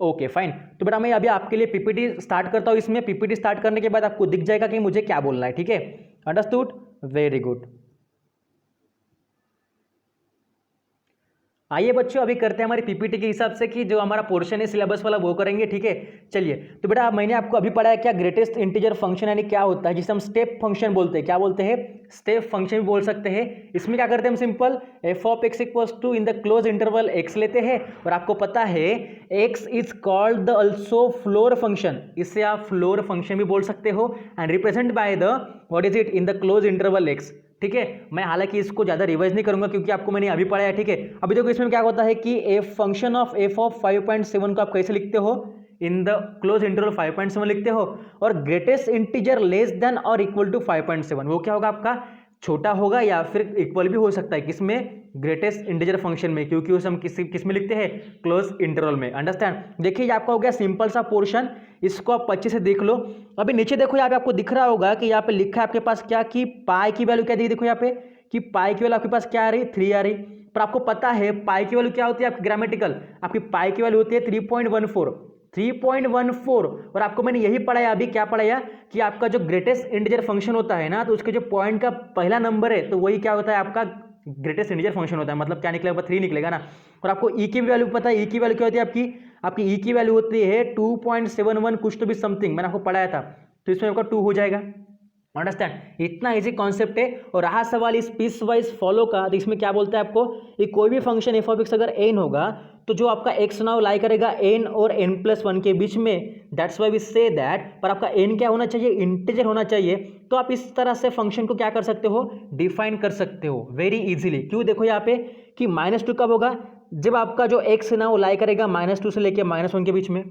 ओके फाइन। तो बेटा मैं अभी आपके लिए पीपीटी स्टार्ट करता हूं। इसमें पीपीटी स्टार्ट करने के बाद आपको दिख जाएगा कि मुझे क्या बोलना है, ठीक है। Understood, very good. आइए बच्चों अभी करते हैं हमारी पीपीटी के हिसाब से कि जो हमारा पोर्शन है सिलेबस वाला वो करेंगे, ठीक है। चलिए तो बेटा मैंने आपको अभी पढ़ाया क्या, ग्रेटेस्ट इंटीजर फंक्शन यानी क्या होता है, जिसे हम स्टेप फंक्शन बोलते हैं। क्या बोलते हैं, स्टेप फंक्शन भी बोल सकते हैं। इसमें क्या करते हैं हम, simple f of x equals to in the close interval x लेते हैं, और आपको पता है x is called the also floor function, इससे आप फ्लोर फंक्शन भी बोल सकते हो, and represent by the what is it, in the close interval x, ठीक है। मैं हालांकि इसको ज्यादा रिवाइज नहीं करूंगा क्योंकि आपको मैंने अभी पढ़ाया है, ठीक है। अभी देखो इसमें क्या होता है कि फंक्शन ऑफ f ऑफ 5.7 को आप कैसे लिखते हो, इन द क्लोज इंटरवल 5.7 लिखते हो, और ग्रेटेस्ट इंटीजर लेस देन और इक्वल टू 5.7 वो क्या होगा आपका, छोटा होगा या फिर इक्वल भी हो सकता है, किसमें, ग्रेटेस्ट इंटीजर फंक्शन में, क्योंकि उसे हम किस में लिखते हैं, क्लोज इंटरवल में। अंडरस्टैंड, देखिए ये आपका हो गया सिंपल सा पोर्शन, इसको आप अच्छे से देख लो। अभी नीचे देखो यहाँ पे आपको दिख रहा होगा कि यहाँ पे लिखा है आपके पास क्या, कि पाई की वैल्यू क्या दी, देखो यहाँ पे कि पाई की वैल्यू आपके पास क्या आ रही, 3 आ रही। पर आपको पता है पाई की वैल्यू क्या होती है, आपकी ग्रामेटिकल, आपकी पाई की वैल्यू होती है 3.14, और आपको मैंने यही पढ़ाया, अभी क्या पढ़ाया कि आपका जो ग्रेटेस्ट इंटीजर फंक्शन होता है ना, तो उसके जो पॉइंट का पहला नंबर है तो वही क्या होता है आपका ग्रेटेस्ट इंटीजर फंक्शन होता है, मतलब क्या निकलेगा, 3 निकलेगा ना। और आपको ई की वैल्यू पता है, ई की वैल्यू क्या होती है आपकी ई की वैल्यू होती है 2.71 कुछ तो भी समथिंग, मैंने आपको पढ़ाया था, तो इसमें आपका 2 हो जाएगा। अंडरस्टैंड, इतना इजी कॉन्सेप्ट है। और रहा सवाल इस पीस वाइज फॉलो का, तो इसमें क्या बोलता है आपको, कि कोई भी फंक्शन एफ ऑफ एक्स अगर एन होगा तो जो आपका एक्स नाउ लाई करेगा एन और n+1 के बीच में, that's why we say that, पर आपका एन क्या होना चाहिए, इंटीजर होना चाहिए। तो आप इस तरह से फंक्शन को क्या कर सकते हो, डिफाइन कर सकते हो वेरी इजीली। क्यों, देखो यहाँ पे कि -2 कब होगा, जब आपका जो एक्स है ना वो लाई करेगा -2 से लेके -1 के बीच में।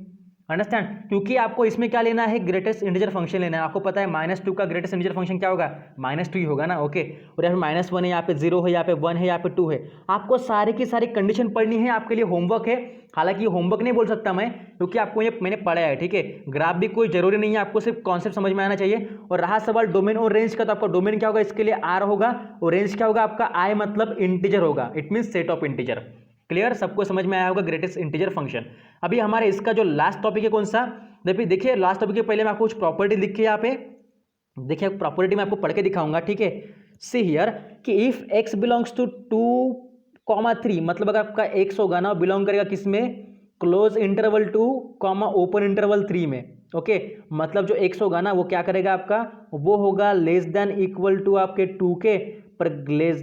अंडरस्टैंड, क्योंकि आपको इसमें क्या लेना है, ग्रेटेस्ट इंटीजर फंक्शन लेना है। आपको पता है -2 का ग्रेटेस्ट इंटीजर फंक्शन क्या होगा, -2 ही होगा ना, ओके। और यहाँ पे -1 है, यहाँ पे 0 है, यहाँ पे 1 है, यहाँ पे 2 है। आपको सारी की सारी कंडीशन पढ़नी है, आपके लिए होमवर्क है। हालांकि ये होमवर्क नहीं बोल सकता मैं, क्योंकि आपको ये मैंने पढ़ा है, ठीक है। ग्राफ भी कोई जरूरी नहीं है, आपको सिर्फ कॉन्सेप्ट समझ में आना चाहिए। और रहा सवाल डोमेन और रेंज का, तो आपका डोमेन क्या होगा, इसके लिए आर होगा, और रेंज क्या होगा आपका, आई मतलब इंटीजर होगा, it mean set of integer. Clear, सबको समझ में आया होगा ग्रेटेस्ट इंटीजर फंक्शन। अभी हमारे इसका जो लास्ट टॉपिक है कौन सा, देखिए लास्ट टॉपिक के पहले मैं आपको कुछ प्रॉपर्टी लिख के यहाँ पे देखिए प्रॉपर्टी मैं आपको पढ़ के दिखाऊंगा, ठीक है। सी हियर कि इफ x बिलोंग्स टू 2,3 मतलब अगर आपका x होगा ना, बिलोंग करेगा किसमें, क्लोज इंटरवल 2 ओपन इंटरवल 3 में, ओके। मतलब जो x होगा ना वो क्या करेगा आपका, वो होगा लेस देन इक्वल टू आपके 2 के, पर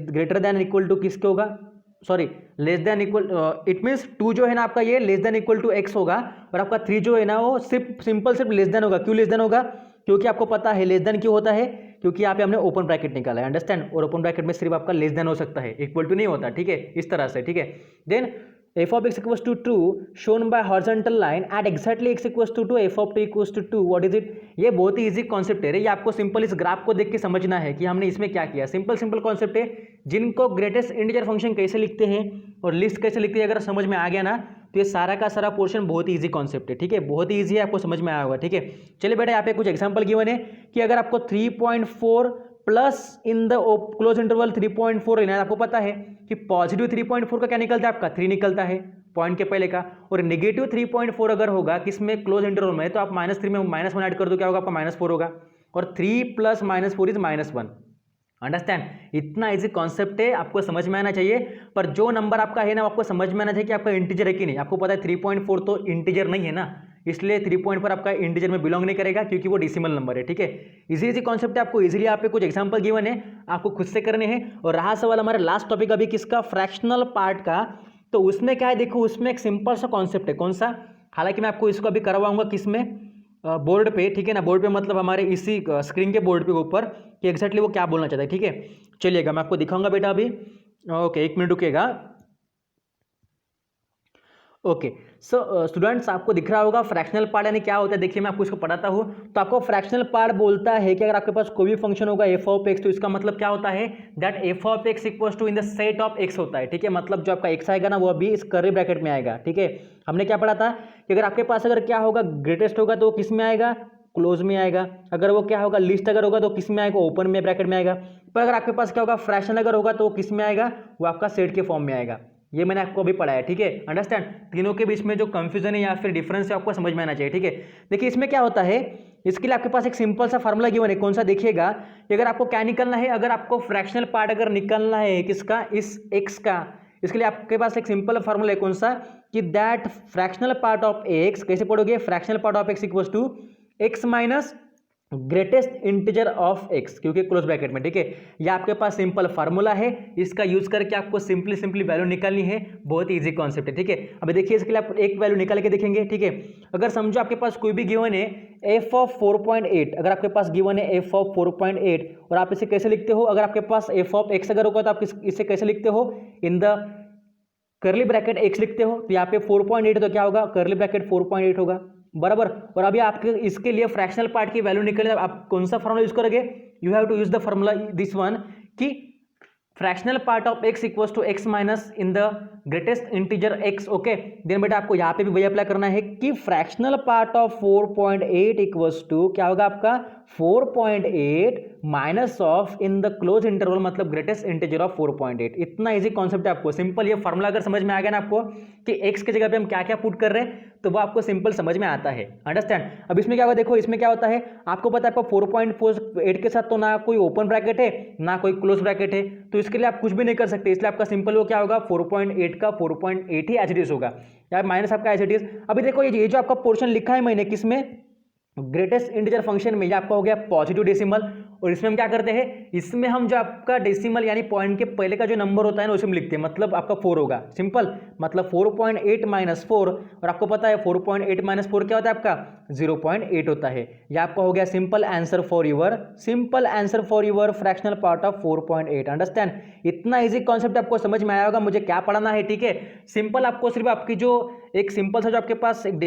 ग्रेटर देन इक्वल टू किसके होगा, sorry less than equal, it means 2 जो है ना आपका ये less than equal to x होगा, और आपका 3 जो है ना वो सिर्फ लेस देन होगा। क्यों लेस देन होगा, क्योंकि आपको पता है लेस देन क्यों होता है, क्योंकि यहाँ पे हमने ओपन ब्रैकेट निकाला है, अंडरस्टैंड। और ओपन ब्रैकेट में सिर्फ आपका लेस देन हो सकता है, इक्वल टू नहीं होता, ठीक है, इस तरह से, ठीक है। Then f of x equals to 2 shown by horizontal line at exactly x equals to 2 f of t equals to 2 what is it। ये बहुत ही इजी कॉन्सेप्ट है, ये आपको सिंपल इस ग्राफ को देख के समझना है कि हमने इसमें क्या किया। सिंपल कॉन्सेप्ट है, जिनको ग्रेटेस्ट इंटीजर फंक्शन कैसे लिखते हैं और लिस्ट कैसे लिखते हैं अगर समझ में आ गया ना, तो ये सारा का सारा पोर्शन बहुत ही ईजी कॉन्सेप्ट है, ठीक है, बहुत ही ईजी है, आपको समझ में आया होगा, ठीक है। चलिए बेटा यहाँ पे कुछ एग्जाम्पल गिवन है कि अगर आपको 3.4 plus in the close interval 3.4 लेना है, आपको पता है कि पॉजिटिव 3.4 का क्या निकलता है आपका 3 निकलता है पॉइंट के पहले का, और नेगेटिव 3.4 अगर होगा किसमें, क्लोज इंटरवल में, तो आप -3 में -1 ऐड कर दो, क्या होगा आपका -4 होगा, और 3 + -4 इज -1। अंडरस्टैंड, इतना इजी कॉन्सेप्ट है, आपको समझ में आना चाहिए। पर जो नंबर आपका है ना आपको समझ में आना चाहिए कि आपका इंटीजर है कि नहीं। आपको पता है 3.4 तो इंटीजर नहीं है ना, इसलिए 3.4 आपका इंटीजर में बिलोंग नहीं करेगा, क्योंकि वो डेसिमल नंबर है, ठीक है। इजी कॉन्सेप्ट है, आपको इजीली यहाँ पे कुछ एग्जांपल गिवन है, आपको खुद से करने हैं। और रहा सवाल हमारे लास्ट टॉपिक अभी किसका, फ्रैक्शनल पार्ट का, तो उसमें क्या है देखो, उसमें एक सिंपल सा कॉन्सेप्ट है, कौन सा, हालांकि मैं आपको इसको अभी करवाऊंगा किसमें, बोर्ड पे, ठीक है ना, बोर्ड पे मतलब हमारे इसी स्क्रीन के बोर्ड पे ऊपर, कि एक्जैक्टली वो क्या बोलना चाहता है, ठीक है। चलिएगा मैं आपको दिखाऊंगा बेटा अभी, ओके 1 मिनट रुकेगा। ओके सो स्टूडेंट्स, आपको दिख रहा होगा फ्रैक्शनल पार्ट यानी क्या होता है, देखिए मैं आपको इसको पढ़ाता हूँ। तो आपको फ्रैक्शनल पार्ट बोलता है कि अगर आपके पास कोई भी फंक्शन होगा f ऑफ x, तो इसका मतलब क्या होता है, that f of x equals to in the set of x होता है, ठीक है। मतलब जो आपका x आएगा ना वो अभी इस कर्ली ब्रैकेट में आएगा, ठीक है। हमने क्या पढ़ा था कि अगर आपके पास अगर क्या होगा, ग्रेटेस्ट होगा तो वो किस में आएगा, क्लोज में आएगा। अगर वो क्या होगा, लिस्ट अगर होगा तो किस में आएगा, ओपन में ब्रैकेट में आएगा। पर अगर आपके पास क्या होगा, फ्रैक्शन अगर होगा तो किस में आएगा, वो आपका सेट के फॉर्म में आएगा। ये मैंने आपको अभी पढ़ाया, ठीक है। अंडरस्टैंड, तीनों के बीच में जो कंफ्यूजन है या फिर डिफरेंस है आपको समझ में आना चाहिए, ठीक है। देखिए इसमें क्या होता है, इसके लिए आपके पास एक सिंपल सा फार्मूला गिवन है, कौन सा देखिएगा, कि अगर आपको क्या निकलना है, अगर आपको फ्रैक्शनल पार्ट अगर निकलना है किसका, इस x का, इसके लिए आपके पास एक सिंपल फार्मूला है, कौन सा, कि that fractional part of x, कैसे पढ़ोगे, fractional part of x equals to x minus greatest integer of x, क्योंकि क्लोज ब्रैकेट में, ठीक है। यह आपके पास सिंपल फार्मूला है, इसका यूज करके आपको सिंपली वैल्यू निकालनी है, बहुत इजी कॉन्सेप्ट है, ठीक है। अभी देखिए इसके लिए आप एक वैल्यू निकाल के देखेंगे, ठीक है। अगर समझो आपके पास कोई भी गिवन है f ऑफ 4.8, अगर आपके पास गिवन है f ऑफ 4.8, और आप इसे कैसे लिखते हो, अगर आपके पास f ऑफ x अगर होगा तो आप इसे कैसे लिखते हो, in the curly bracket x लिखते हो, तो यहाँ पे 4.8 तो क्या होगा, कर्ली ब्रैकेट 4.8 होगा, बराबर। और अभी आपके इसके लिए फ्रैक्शनल पार्ट की वैल्यू निकलने, आप कौन सा फॉर्मूला यूज करोगे, you have to use the formula this one, कि fractional part of x equals to x minus in the greatest integer x, okay. Then बेटा आपको यहाँ पे भी वही अप्लाई करना है कि fractional part of 4.8 equals to क्या होगा आपका 4.8 minus of in the close interval, मतलब ग्रेटेस्ट इंटीजर ऑफ 4.8। इतना इजी कॉन्सेप्ट है, आपको सिंपल ये फॉर्मूला अगर समझ में आ गया ना आपको कि x की जगह पे हम क्या क्या पुट कर रहे हैं, तो वो आपको सिंपल समझ में आता है, अंडरस्टैंड। अब इसमें क्या होगा, देखो इसमें क्या होता है, आपको पता है आपको 4.48 के साथ तो ना कोई ओपन ब्रैकेट है ना कोई क्लोज ब्रैकेट है, तो इसके लिए आप कुछ भी नहीं कर सकते, इसलिए आपका सिंपल वो क्या होगा, 4.8 का 4.8 ही एज इट इज होगा, या माइनस आपका एज इट इज। अभी देखो ये जो आपका पोर्शन लिखा है मैंने किसमें, ग्रेटेस्ट इंटीजर फंक्शन में, ये आपका हो गया पॉजिटिव डेसिमल, और इसमें हम क्या करते हैं, इसमें हम जो आपका डेसिमल यानी पॉइंट के पहले का जो नंबर होता है ना उसमें लिखते हैं, मतलब आपका 4 होगा, सिंपल, मतलब 4.8 माइनस 4, और आपको पता है 4.8 माइनस 4 क्या होता है आपका 0.8 होता है। यह आपका हो गया simple answer for your fractional part of 4.8। Understand, इतना इजी कॉन्सेप्ट आपको समझ में आया होगा, मुझे क्या पढ़ाना है, ठीक है। सिंपल आपको सिर्फ आपकी जो एक सिंपल सा जो आपके पास एक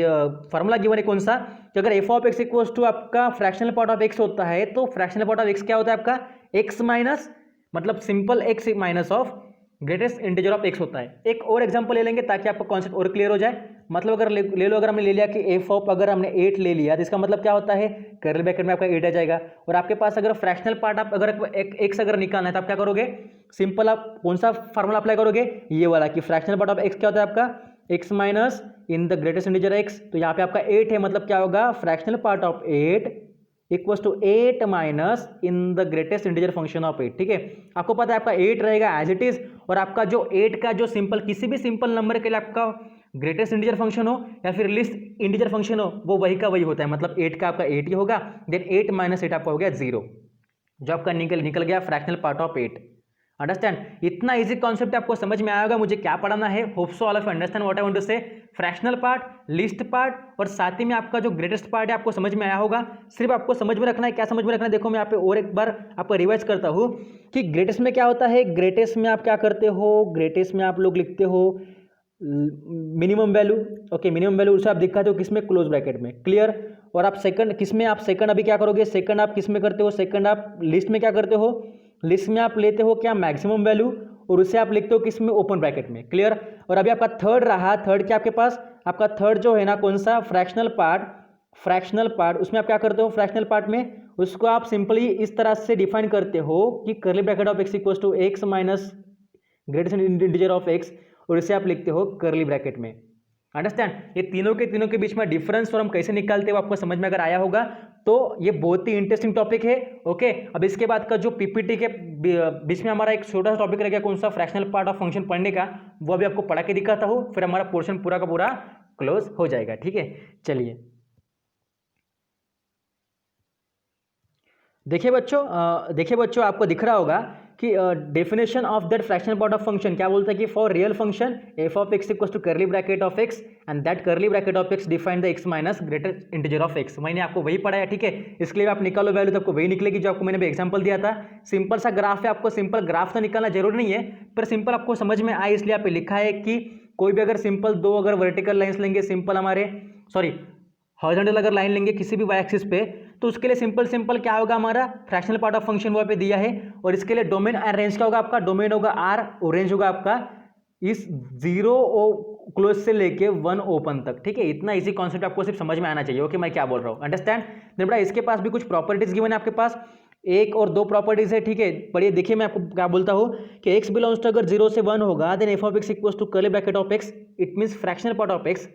फॉर्मूला गिवन है, कौन सा, कि अगर f of x equals to आपका फ्रैक्शनल पार्ट ऑफ एक्स होता है तो फ्रैक्शनल पार्ट ऑफ एक्स क्या होता है आपका एक्स माइनस, मतलब simple x minus of greatest integer of x होता है। एक और एग्जांपल ले लेंगे ताकि आपका कॉन्सेप्ट और क्लियर हो जाए। मतलब अगर ले लो, अगर हमने ले लिया कि एफ ऑफ, अगर हमने 8 ले लिया तो इसका मतलब क्या होता है, कर्ली ब्रैकेट में आपका 8 आ जाएगा। और आपके पास अगर फ्रैक्शनल पार्ट आप अगर एक्स अगर निकालना है तो आप क्या करोगे, सिंपल आप कौन सा फार्मूला अप्लाई करोगे, ये वाला, कि फ्रैक्शनल पार्ट ऑफ एक्स क्या होता है आपका x minus in the greatest integer x. तो यहाँ पे आपका 8 है, मतलब क्या होगा, fractional part of 8 equals to 8 minus in the greatest integer function of 8। ठीक है, आपको पता है आपका 8 रहेगा एज इट इज, और आपका जो 8 का जो सिंपल किसी भी सिंपल नंबर के लिए आपका ग्रेटेस्ट इंटीजर फंक्शन हो या फिर लिस्ट इंटीजर फंक्शन हो, वो वही का वही होता है, मतलब 8 का आपका 8 ही होगा, देन 8 माइनस 8 आपका हो गया 0, जो आपका निकल गया फ्रैक्शनल पार्ट ऑफ 8। अंडरस्टैंड, इतना इजी कॉन्सेप्ट आपको समझ में आया होगा, मुझे क्या पढ़ाना है, hope so all of understand what I want to say. Fractional part, list part और साथ ही में आपका जो ग्रेटेस्ट पार्ट है आपको समझ में आया होगा। सिर्फ आपको समझ में रखना है, क्या समझ में रखना है, देखो मैं यहाँ पे और एक बार आपको रिवाइज करता हूँ कि ग्रेटेस्ट में क्या होता है, ग्रेटेस्ट में आप क्या करते हो, ग्रेटेस्ट में आप लोग लिखते हो minimum value, okay, minimum value उसे आप दिखाते हो किसमें, क्लोज ब्रैकेट में, क्लियर। और आप सेकंड किसमें, आप सेकंड अभी क्या करोगे, सेकंड आप किसमें करते हो, सेकंड आप लिस्ट में क्या करते हो, लिस्ट में आप लेते हो क्या मैक्सिमम वैल्यू और उसे आप लिखते हो किसमें, ओपन ब्रैकेट में, क्लियर। और अभी आपका थर्ड रहा, थर्ड क्या आपके पास, आपका थर्ड जो है ना कौन सा, फ्रैक्शनल पार्ट, उसमें आप क्या करते हो, फ्रैक्शनल पार्ट में उसको आप सिंपली इस तरह से डिफाइन करते हो कि curly bracket of x equals to x minus greatest integer of x, और इसे आप लिखते हो कर्ली ब्रैकेट में। अंडरस्टैंड, ये तीनों के बीच में डिफरेंस और हम कैसे निकालते हो आपको समझ में अगर आया होगा तो ये बहुत ही इंटरेस्टिंग टॉपिक है। ओके, अब इसके बाद का जो पीपीटी के बीच में हमारा एक छोटा सा टॉपिक रह गया, कौन सा, फ्रैक्शनल पार्ट ऑफ फंक्शन पढ़ने का, वो अभी आपको पढ़ा के दिखाता हूँ, फिर हमारा पोर्शन पूरा का पूरा क्लोज हो जाएगा। ठीक है, चलिए देखिए बच्चों आपको दिख रहा होगा कि definition of that fractional part of function क्या बोलता है कि for real function f of x equals to curly bracket of x and that curly bracket of x define the x minus greatest integer of x. मैंने आपको वही पढ़ाया, ठीक है, इसके लिए आप निकालो वैल्यू तो आपको वही निकलेगी जो आपको मैंने भी एग्जांपल दिया था। सिंपल सा ग्राफ है, आपको सिंपल ग्राफ तो निकालना जरूरी नहीं है, पर सिंपल आपको समझ में आए इसलिए आप लिखा है कि कोई भी अगर सिंपल दो अगर वर्टिकल लाइन्स लेंगे, सिंपल हमारे हॉरिजॉन्टल अगर लाइन लेंगे किसी भी वाई एक्सिस पे, तो उसके लिए सिंपल क्या होगा, हमारा फ्रैक्शनल पार्ट ऑफ फंक्शन वहाँ पे दिया है, और इसके लिए डोमेन एंड रेंज क्या होगा आपका, डोमेन होगा आर और रेंज होगा आपका इस 0 क्लोज से लेके 1 ओपन तक। ठीक है, इतना इजी कॉन्सेप्ट आपको सिर्फ समझ में आना चाहिए। ओके, मैं क्या बोल रहा हूँ, अंडरस्टैंड। बेटा इसके पास भी कुछ प्रॉपर्टीज गिवन है, आपके पास एक और दो प्रॉपर्टीज है। ठीक है, पढ़िए, देखिए मैं आपको क्या बोलता हूँ कि x बिलोंग्स टू अगर 0 से 1 होगा then f of x equals to curly bracket of x, it means fractional part of x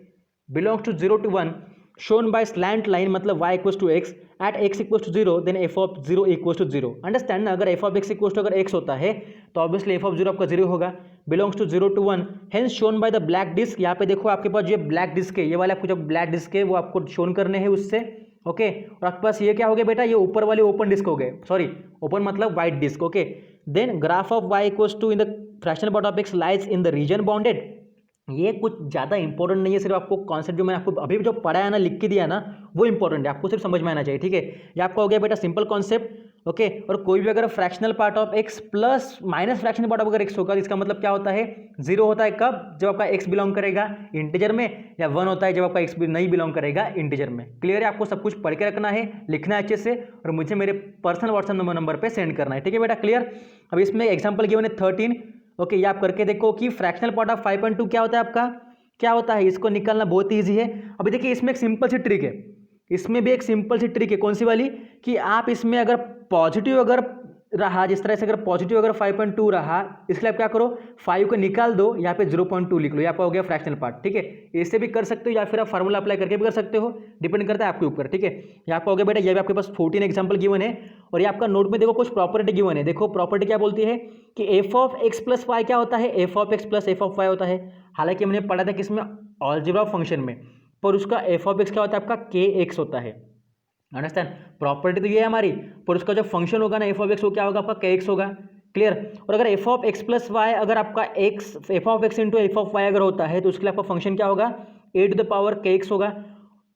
belongs to 0 to 1 shown by slant line, मतलब y equals to x at x equals to 0 then f of 0 equals to 0। Understand ना, अगर f of x equals to अगर x होता है तो obviously f of 0 आपका 0 होगा, belongs to 0 to 1 hence shown by the black disc. यहाँ पे देखो आपके पास ये ब्लैक डिस्क है, ये वाले आपको जो ब्लैक डिस्क है वो आपको शोन करने हैं उससे। ओके, और आपके पास ये क्या हो गया बेटा, ये ऊपर वाले ओपन डिस्क हो गए, सॉरी ओपन मतलब white disc. Okay, then graph of y equals to in the fractional part of x lies in the region bounded. ये कुछ ज़्यादा इंपॉर्टेंट नहीं है, सिर्फ आपको कॉन्सेप्ट जो मैंने आपको अभी जो पढ़ा है ना, लिख के दिया ना, वो इंपॉर्टेंट है, आपको सिर्फ समझ में आना चाहिए। ठीक है, ये आपका हो गया बेटा सिंपल कॉन्सेप्ट। ओके, और कोई भी अगर fractional part of x plus minus fractional part of अगर एक्स होगा तो इसका मतलब क्या होता है, 0 होता है कब, जब आपका एक्स बिलोंग करेगा इंटीजर में, या 1 होता है जब आपका एक्स नहीं बिलोंग करेगा इंटीजर में। क्लियर है, आपको सब कुछ पढ़ के रखना है, लिखना है अच्छे से, और मुझे मेरे पर्सनल व्हाट्सएप नंबर पर सेंड करना है। ठीक है बेटा, क्लियर। अब इसमें एग्जाम्पल गिवन है 13। ओके, ये आप करके देखो कि फ्रैक्शनल पार्ट ऑफ 5.2 क्या होता है आपका, क्या होता है, इसको निकालना बहुत ईजी है। अभी देखिए इसमें एक सिंपल सी ट्रिक है, इसमें भी एक सिंपल सी ट्रिक है, कौन सी वाली, कि आप इसमें अगर पॉजिटिव अगर रहा, जिस तरह से अगर पॉजिटिव अगर 5.2 रहा, इसलिए आप क्या करो 5 को निकाल दो, यहाँ पे 0.2 लिख लो, ये आपका हो गया फ्रैक्शनल पार्ट। ठीक है, इससे भी कर सकते हो या फिर आप फार्मूला अप्लाई करके भी कर सकते हो, डिपेंड करता है आपके ऊपर। ठीक है, ये आपका हो गया बेटा, ये भी आपके पास 14 एग्जाम्पल गिवन है, और ये आपका नोट में देखो कुछ प्रॉपर्टी गिवन है। देखो प्रॉपर्टी क्या बोलती है कि f of x plus y क्या होता है, f of x plus f of y होता है। हालांकि हमने पढ़ा था किसमें, अलजेब्रा फंक्शन में, पर उसका एफ ऑफ एक्स क्या होता है आपका के एक्स होता है। अंडरस्टैंड, प्रॉपर्टी तो ये है हमारी, पर उसका जो फंक्शन होगा ना एफ ऑफ एक्स वो क्या होगा आपका के एक्स होगा, क्लियर। और अगर f of x plus y अगर आपका x f of x into f of y अगर होता है तो उसके लिए आपका फंक्शन क्या होगा ए टू द पावर के एक्स होगा।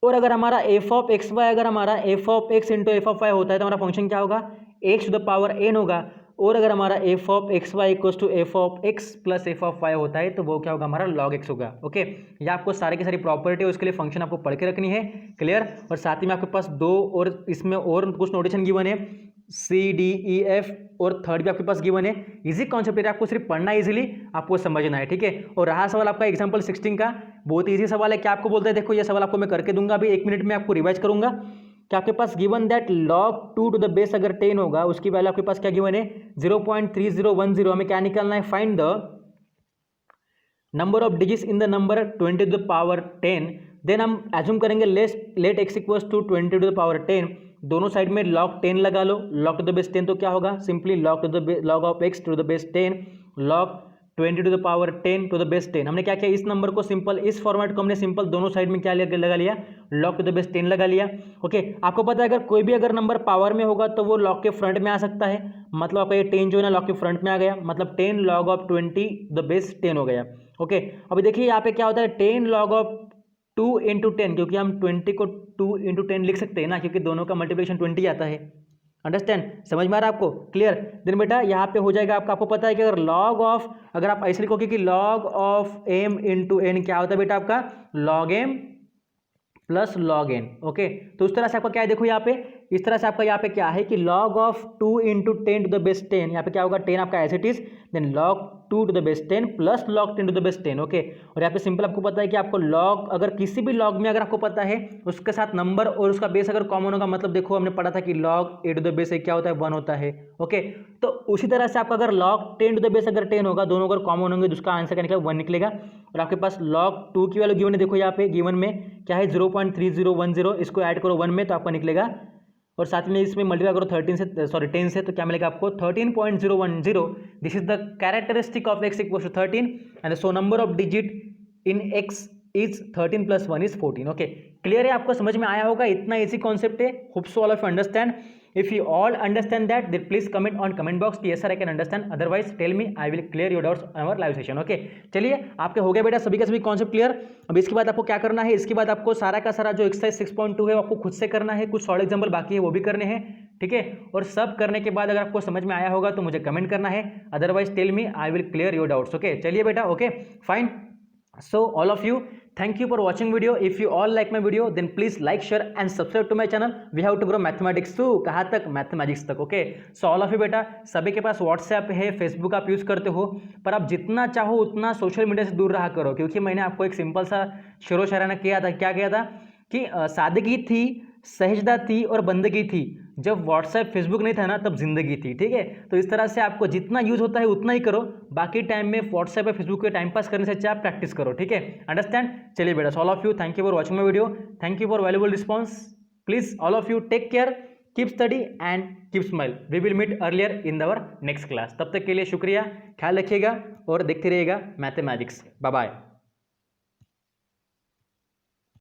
और अगर हमारा एफ ऑफ एक्स वाई अगर हमारा f of x into f of y होता है तो हमारा फंक्शन क्या होगा x to the power n होगा। और अगर हमारा f of x y equals to f of x plus f of y होता है तो वो क्या होगा हमारा लॉग एक्स होगा। ओके, ये आपको सारी की सारी प्रॉपर्टी उसके लिए फंक्शन आपको पढ़ के रखनी है, क्लियर। और साथ ही में आपके पास दो और इसमें और कुछ नोटेशन गिवन है सी डी ई एफ और थर्ड भी आपके पास गिवन है। इजी कॉन्सेप्ट है, आपको सिर्फ पढ़ना इजीली आपको समझना है, ठीक है। और रहा सवाल आपका एग्जांपल 16 का, बहुत इजी सवाल है। क्या आपको बोलते हैं, देखो ये सवाल आपको मैं करके दूंगा अभी 1 मिनट में, आपको रिवाइज करूंगा कि आपके पास given that log 2 to the base अगर 10 होगा उसकी वैल्यू आपके पास क्या गिवन है 0.3010। हमें क्या निकालना है, find the number of digits in the number 20 to the power 10। देन हम एज्यूम करेंगे let x equals to 20 to the power 10, दोनों साइड में log 10 लगा लो, log टू द बेस 10 तो क्या होगा simply log of x to the base 10 log 20 to the power 10 to the base 10। हमने क्या किया, इस नंबर को सिंपल, इस फॉर्मेट को हमने सिंपल दोनों साइड में क्या लगा लिया log टू द बेस 10 लगा लिया। ओके, आपको पता है अगर कोई भी अगर नंबर पावर में होगा तो वो log के फ्रंट में आ सकता है, मतलब आपका ये 10 जो है ना log के फ्रंट में आ गया, मतलब 10 log ऑफ 20 द बेस 10 हो गया। ओके, अभी देखिए यहाँ पे क्या होता है 10 log ऑफ 2 इंटू 10, क्योंकि हम 20 को 2 इंटू 10 लिख सकते हैं ना, क्योंकि दोनों का मल्टीप्लिकेशन 20 आता है। अंडरस्टैंड, समझ में आ रहा है आपको, क्लियर। देन बेटा यहाँ पे हो जाएगा आपका, आपको पता है कि अगर log ऑफ, अगर आप ऐसे लिखोगे कि log of m into n क्या होता है बेटा आपका log m plus log n। Okay, तो उस तरह से आपका क्या है, देखो यहाँ पे इस तरह से आपका यहाँ पे क्या है कि log of 2 into 10 to the base 10, यहाँ पे क्या होगा 10 आपका as it is, then log 2 to the base 10 plus log 10 to the base 10। Okay, और यहाँ पे सिंपल आपको पता है कि आपको log, अगर किसी भी log में अगर आपको पता है उसके साथ नंबर और उसका बेस अगर कॉमन होगा, मतलब देखो हमने पढ़ा था कि log a to the base क्या होता है 1 होता है। ओके, तो उसी तरह से आपका अगर log 10 टू द बेस अगर 10 होगा, दोनों अगर कॉमन होंगे तो उसका आंसर क्या निकलेगा 1 निकलेगा। और आपके पास log 2 की वैल्यू गिवन है, देखो यहाँ पे गिवन में क्या है 0.3010, इसको ऐड करो 1 में तो आपका निकलेगा, और साथ में इसमें मल्टीप्लाई करो 13 से, सॉरी 10 से, तो क्या मिलेगा आपको 13.010। This is the characteristic of x equals to 13 and so number of digit in x is 13 plus 1 is 14। Okay, clear है, आपको समझ में आया होगा, इतना इजी कॉन्सेप्ट है। Hope so all of you understand. If you all understand that then please comment on comment box कि yes sir I can understand, otherwise tell me, I will clear your doubts on our live session. Okay, चलिए आपके हो गए बेटा सभी का सभी concept clear. अब इसके बाद आपको क्या करना है, इसके बाद आपको सारा का सारा जो एक्सरसाइज 6.2 है आपको खुद से करना है, कुछ सॉल्व एग्जाम्पल बाकी है वो भी करने हैं, ठीक है। और सब करने के बाद अगर आपको समझ में आया होगा तो मुझे कमेंट करना है, otherwise tell me, I will clear your doubts. Okay, चलिए बेटा, okay fine. So all of you, thank you for watching video. If you all like my video, then please like, share and subscribe to my channel. We have to grow mathematics too. कहाँ तक, mathematics तक। Okay, so all of you बेटा, सभी के पास WhatsApp है, Facebook आप use करते हो, पर आप जितना चाहो उतना सोशल मीडिया से दूर रहा करो, क्योंकि मैंने आपको एक सिंपल सा शेरो शायराना किया था, क्या किया था कि सादगी थी, सहजदा थी और बंदगी थी, जब व्हाट्सएप फेसबुक नहीं था ना तब जिंदगी थी, ठीक है। तो इस तरह से आपको जितना यूज होता है उतना ही करो, बाकी टाइम में व्हाट्सएप या फेसबुक पे टाइम पास करने से अच्छा आप प्रैक्टिस करो, ठीक है, अंडरस्टैंड। चलिए बेटा, all of you thank you for watching my video, thank you for valuable response. Please all of you take care, keep study and keep smile. We will meet earlier in our next class. तब तक के लिए शुक्रिया, ख्याल रखिएगा और देखते रहिएगा मैथमेटिक्स। Bye bye.